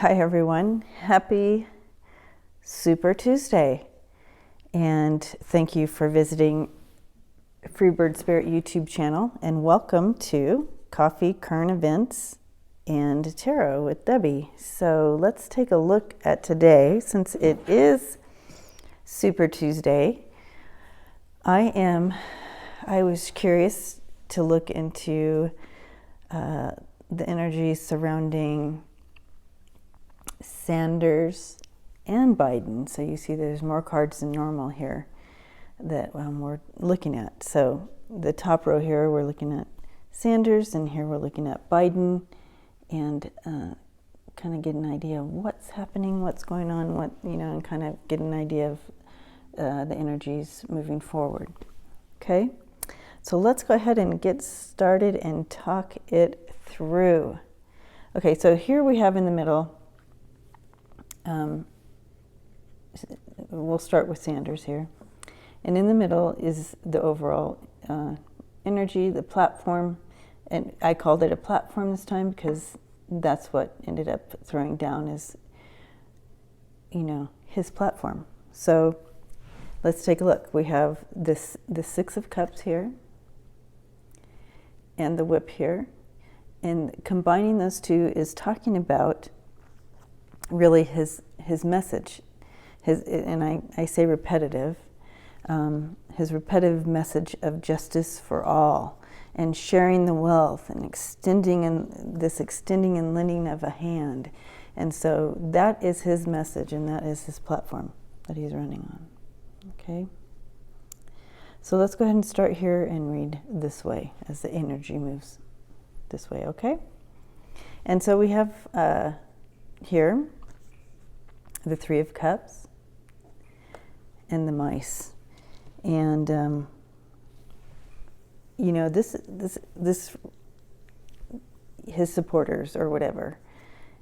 Hi everyone, happy Super Tuesday, and thank you for visiting Freebird Spirit YouTube channel, and welcome to Coffee, Current Events, and Tarot with Debbie. So let's take a look at today. Since it is Super Tuesday, I was curious to look into the energy surrounding Sanders and Biden. So you see there's more cards than normal here that we're looking at. So the top row here we're looking at Sanders, and here we're looking at Biden, and kind of get an idea of what's happening, what's going on, and kind of get an idea of the energies moving forward. Okay, so let's go ahead and get started and talk it through. Okay, so here we have in the middle, we'll start with Sanders here. And in the middle is the overall energy, the platform. And I called it a platform this time because that's what ended up throwing down is, his platform. So let's take a look. We have the Six of Cups here and the Whip here. And combining those two is talking about really his message, I say repetitive, his repetitive message of justice for all, and sharing the wealth, and extending and lending of a hand. And so that is his message, and that is his platform that he's running on. Okay, so let's go ahead and start here and read this way as the energy moves this way. Okay, and so we have here the Three of Cups and the mice, and this his supporters or whatever,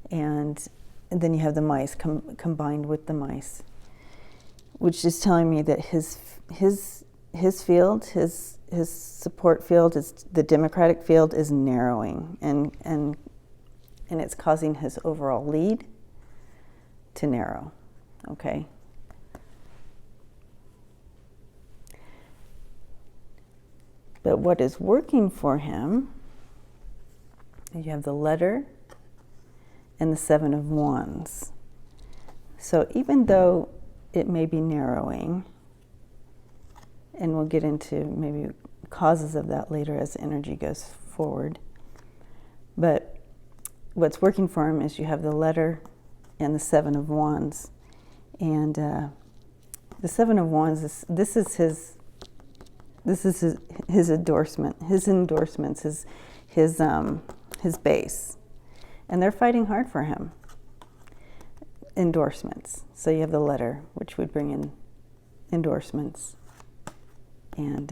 and then you have the mice combined with the mice, which is telling me that his field, his support field, is the Democratic field, is narrowing, and it's causing his overall lead to narrow. Okay. But what is working for him, you have the Letter and the Seven of Wands. So even though it may be narrowing, and we'll get into maybe causes of that later as energy goes forward, but what's working for him is you have the Letter and the Seven of Wands. And the Seven of Wands, this is his endorsement, his endorsements, his base. And they're fighting hard for him. Endorsements. So you have the Letter, which would bring in endorsements, and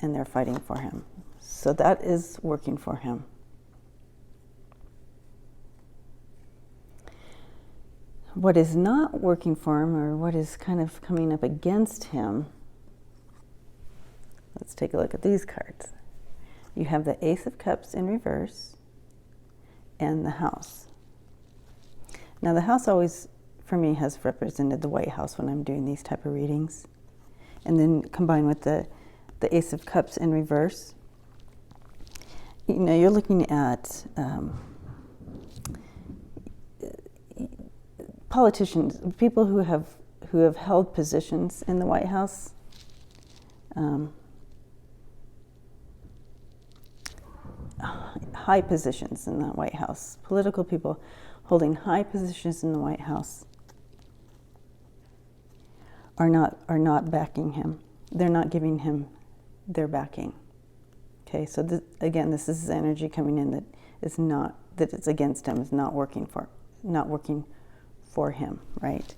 they're fighting for him. So that is working for him. What is not working for him, or what is kind of coming up against him, let's take a look at these cards. You have the Ace of Cups in reverse and the House. Now the House always, for me, has represented the White House when I'm doing these type of readings. And then combined with the Ace of Cups in reverse, you're looking at politicians, people who have held positions in the White House, high positions in the White House, political people holding high positions in the White House are not backing him. They're not giving him their backing. Okay, so this is energy coming in that it's against him, is not working for him, right?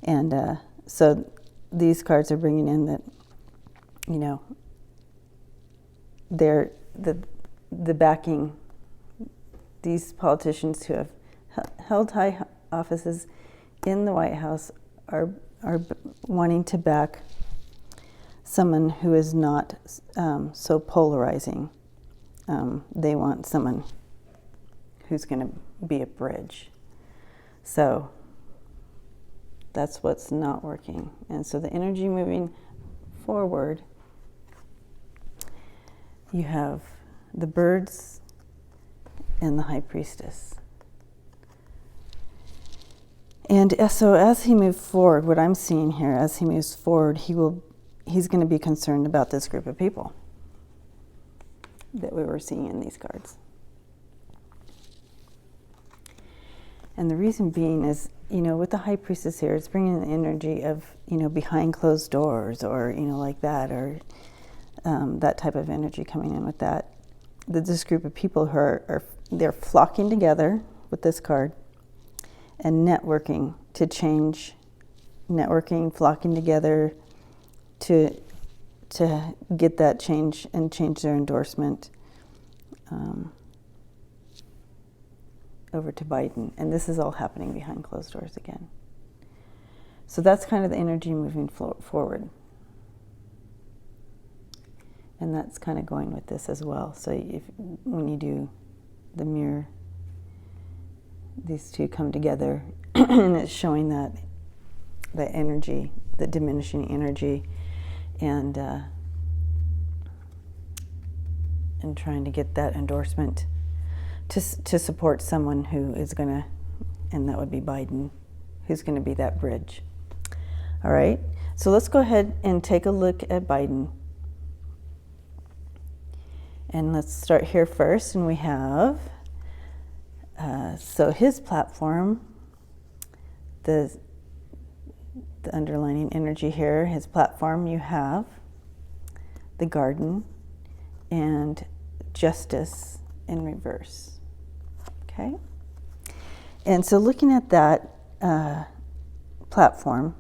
And so these cards are bringing in that, they're the backing, these politicians who have held high offices in the White House are wanting to back someone who is not so polarizing. They want someone who's going to be a bridge. So that's what's not working. And so the energy moving forward, you have the birds and the high priestess. And so as he moves forward, what I'm seeing here, as he moves forward, he's going to be concerned about this group of people that we were seeing in these cards. And the reason being is, with the high priestess here, it's bringing the energy of, behind closed doors, or, like that, or that type of energy coming in with that. This group of people who they're flocking together with this card and networking to change, flocking together to get that change and change their endorsement over to Biden. And this is all happening behind closed doors again. So that's kind of the energy moving forward. And that's kind of going with this as well. So when you do the mirror, these two come together and it's showing that energy, the diminishing energy, and trying to get that endorsement to support someone who is going to, and that would be Biden, who's going to be that bridge. All right, so let's go ahead and take a look at Biden. And let's start here first, and we have, so his platform, the underlining energy here, his platform, you have the garden and justice in reverse. Okay? And so looking at that platform,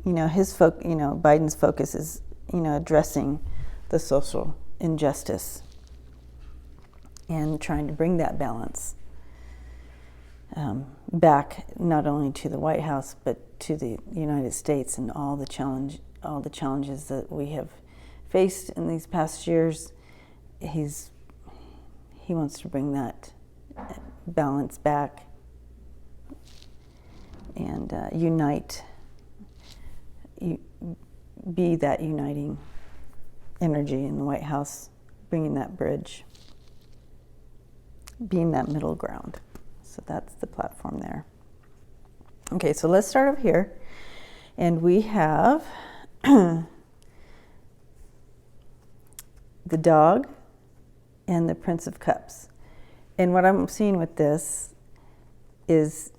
Biden's focus is, addressing the social injustice and trying to bring that balance back, not only to the White House but to the United States, and all the challenges that we have faced in these past years. He wants to bring that balance back and be that uniting energy in the White House, bringing that bridge, being that middle ground. So that's the platform there. Okay, so let's start over here. And we have the dog and the Prince of Cups. And what I'm seeing with this is,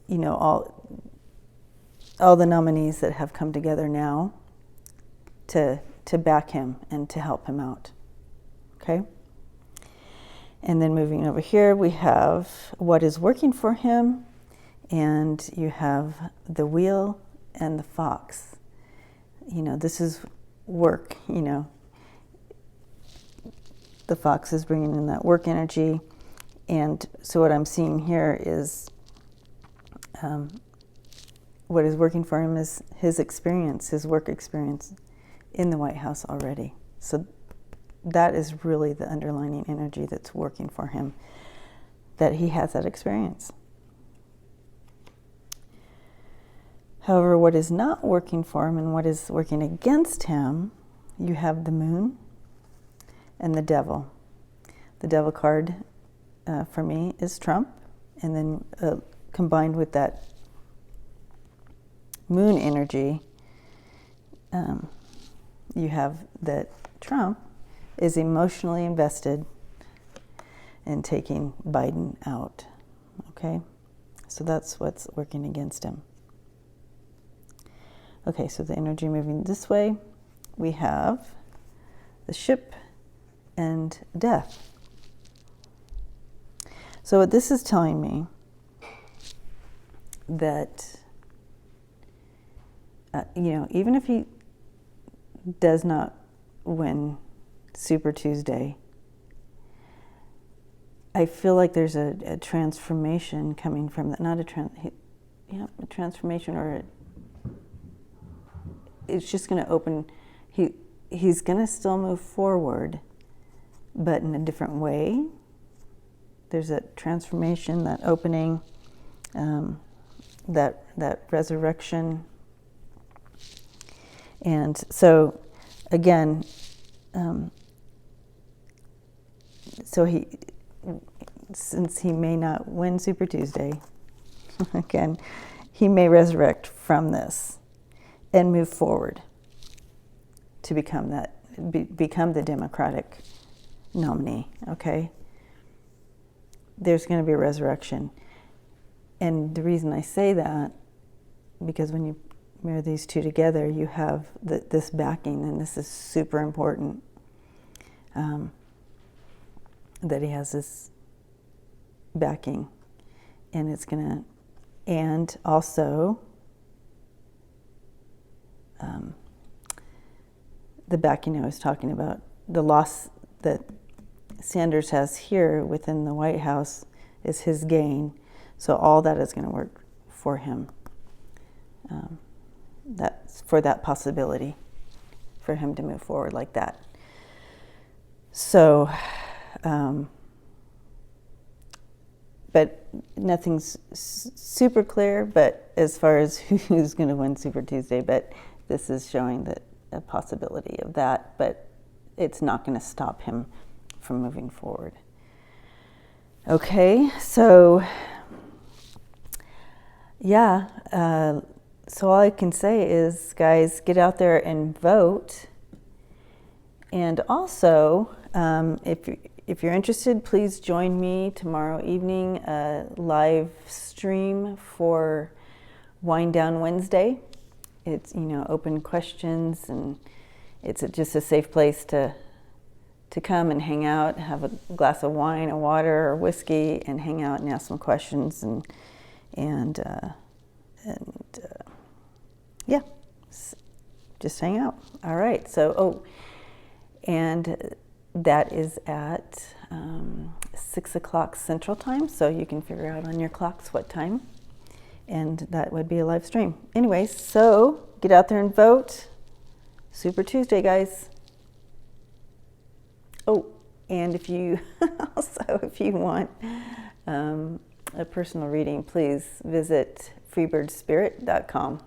all the nominees that have come together now to back him and to help him out. Okay? And then moving over here, we have what is working for him, and you have the wheel and the fox. This is work, The fox is bringing in that work energy. And so what I'm seeing here is what is working for him is his experience, his work experience in the White House already. So that is really the underlining energy that's working for him, that he has that experience. However, what is not working for him and what is working against him, you have the moon and the devil. The devil card for me is Trump, and then combined with that moon energy, you have that Trump is emotionally invested in taking Biden out. Okay, so that's what's working against him. Okay, so the energy moving this way, we have the ship and death. So what this is telling me that, even if he does not win Super Tuesday, I feel like there's a transformation coming from that. Not a transformation, or it's just going to open. He's going to still move forward, but in a different way. There's a transformation, that opening, that resurrection. And so, again, so since he may not win Super Tuesday, again, he may resurrect from this and move forward to become the Democratic nominee, okay? There's going to be a resurrection. And the reason I say that, because when you mirror these two together, you have this backing, and this is super important, that he has this backing. And it's going to, and also the backing I was talking about, the loss that Sanders has here within the White House is his gain. So all that is going to work for him. That's for that possibility for him to move forward like that. So, but nothing's super clear, but as far as who's going to win Super Tuesday, but this is showing that a possibility of that, but it's not going to stop him from moving forward. Okay, so yeah, so all I can say is, guys, get out there and vote. And also, if you're interested, please join me tomorrow evening, a live stream for Wind Down Wednesday. It's, open questions, and it's just a safe place to come and hang out, have a glass of wine, or water, or whiskey, and hang out and ask some questions, and yeah, just hang out. All right. So, and that is at 6 o'clock Central Time, so you can figure out on your clocks what time, and that would be a live stream. Anyway, so get out there and vote. Super Tuesday, guys. Oh, and if you want a personal reading, please visit freebirdspirit.com.